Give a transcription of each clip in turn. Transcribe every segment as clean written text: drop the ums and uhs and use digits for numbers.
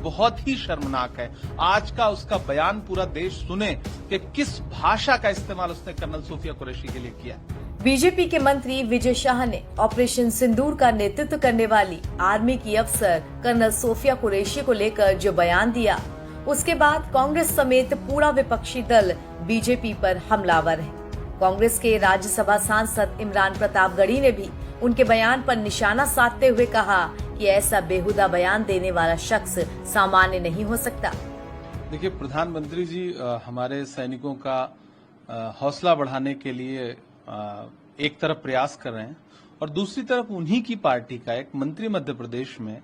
बहुत ही शर्मनाक है। आज का उसका बयान पूरा देश सुने कि किस भाषा का इस्तेमाल उसने कर्नल सोफिया कुरैशी के लिए किया। बीजेपी के मंत्री विजय शाह ने ऑपरेशन सिंदूर का नेतृत्व करने वाली आर्मी की अफसर कर्नल सोफिया कुरैशी को लेकर जो बयान दिया, उसके बाद कांग्रेस समेत पूरा विपक्षी दल बीजेपी पर हमलावर है। कांग्रेस के राज्यसभा सांसद इमरान प्रतापगढ़ी ने भी उनके बयान पर निशाना साधते हुए कहा कि ऐसा बेहुदा बयान देने वाला शख्स सामान्य नहीं हो सकता। देखिए, प्रधानमंत्री जी हमारे सैनिकों का हौसला बढ़ाने के लिए एक तरफ प्रयास कर रहे हैं और दूसरी तरफ उन्हीं की पार्टी का एक मंत्री मध्य प्रदेश में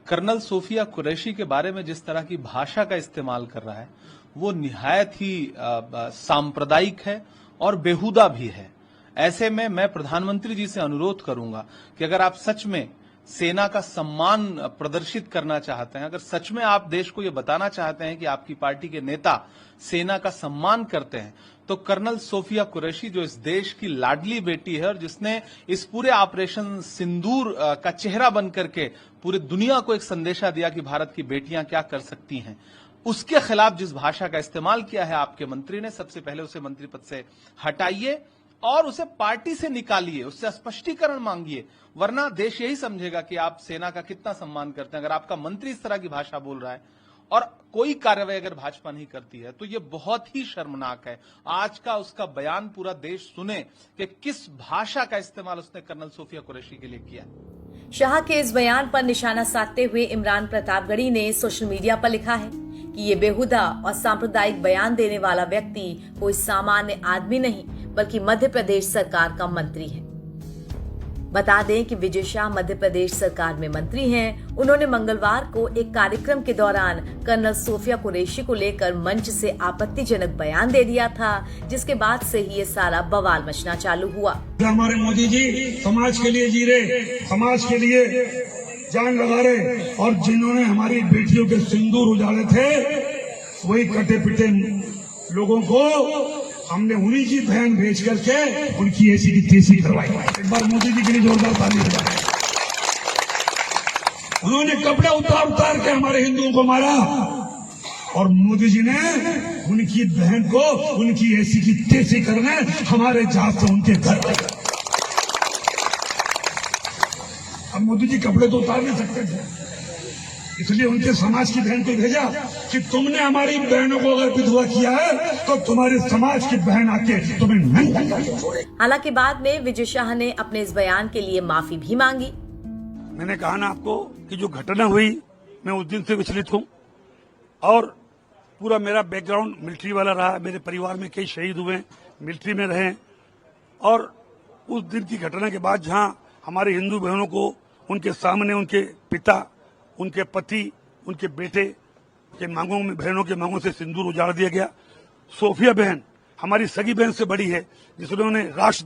कर्नल सोफिया कुरैशी के बारे में जिस तरह की भाषा का इस्तेमाल कर रहा है, वो निहायत ही सांप्रदायिक है और बेहुदा भी है। ऐसे में मैं प्रधानमंत्री जी से अनुरोध करूंगा कि अगर आप सच में सेना का सम्मान प्रदर्शित करना चाहते हैं, अगर सच में आप देश को ये बताना चाहते हैं कि आपकी पार्टी के नेता सेना का सम्मान करते हैं, तो कर्नल सोफिया कुरैशी जो इस देश की लाडली बेटी है और जिसने इस पूरे ऑपरेशन सिंदूर का चेहरा बन करके पूरी दुनिया को एक संदेशा दिया कि भारत की बेटियां क्या कर सकती हैं, उसके खिलाफ जिस भाषा का इस्तेमाल किया है आपके मंत्री ने, सबसे पहले उसे मंत्री पद से हटाइए और उसे पार्टी से निकालिए, उससे स्पष्टीकरण मांगिए, वरना देश यही समझेगा कि आप सेना का कितना सम्मान करते हैं। अगर आपका मंत्री इस तरह की भाषा बोल रहा है और कोई कार्रवाई अगर भाजपा नहीं करती है, तो ये बहुत ही शर्मनाक है। आज का उसका बयान पूरा देश सुने कि किस भाषा का इस्तेमाल उसने कर्नल सोफिया कुरैशी के लिए किया। शाह के इस बयान पर निशाना साधते हुए इमरान प्रतापगढ़ी ने सोशल मीडिया पर लिखा है कि ये बेहुदा और सांप्रदायिक बयान देने वाला व्यक्ति कोई सामान्य आदमी नहीं बल्कि मध्य प्रदेश सरकार का मंत्री है। बता दें कि विजय शाह मध्य प्रदेश सरकार में मंत्री हैं। उन्होंने मंगलवार को एक कार्यक्रम के दौरान कर्नल सोफिया कुरैशी को लेकर मंच से आपत्तिजनक बयान दे दिया था, जिसके बाद से ही ये सारा बवाल मचना चालू हुआ। हमारे मोदी जी समाज के लिए जी रहे, समाज के लिए जान लगा रहे, और जिन्होंने हमारी बेटियों के सिंदूर उजाड़े थे, वही कटे पिटे लोगों को हमने उन्हीं की बहन भेज करके उनकी ऐसी की तेजी करवाई। एक बार मोदी जी के लिए जोरदार ताली बजाएं। उन्होंने कपड़े उतार के हमारे हिंदुओं को मारा और मोदी जी ने उनकी बहन को उनकी ऐसी की तेजी करने हमारे जहाज से उनके घर। अब मोदी जी कपड़े तो उतार नहीं सकते थे, इसलिए उनके समाज की बहन को भेजा कि तुमने हमारी बहनों को अगर विधवा किया है तो तुम्हारे समाज की बहन आके तुम्हें नहीं छोड़े। हालांकि बाद में विजय शाह ने अपने इस बयान के लिए माफी भी मांगी। मैंने कहा ना आपको कि जो घटना हुई, मैं उस दिन से विचलित हूँ और पूरा मेरा बैकग्राउंड मिलिट्री वाला रहा। मेरे परिवार में कई शहीद हुए, मिलिट्री में रहे, और उस दिन की घटना के बाद जहाँ हमारे हिंदू बहनों को उनके सामने उनके पिता, उनके पति, उनके बेटे के मांगों में, बहनों के मांगों से सिंदूर उजाड़ दिया गया। सोफिया बहन हमारी सगी बहन से बड़ी है, जिन्होंने राष्ट्र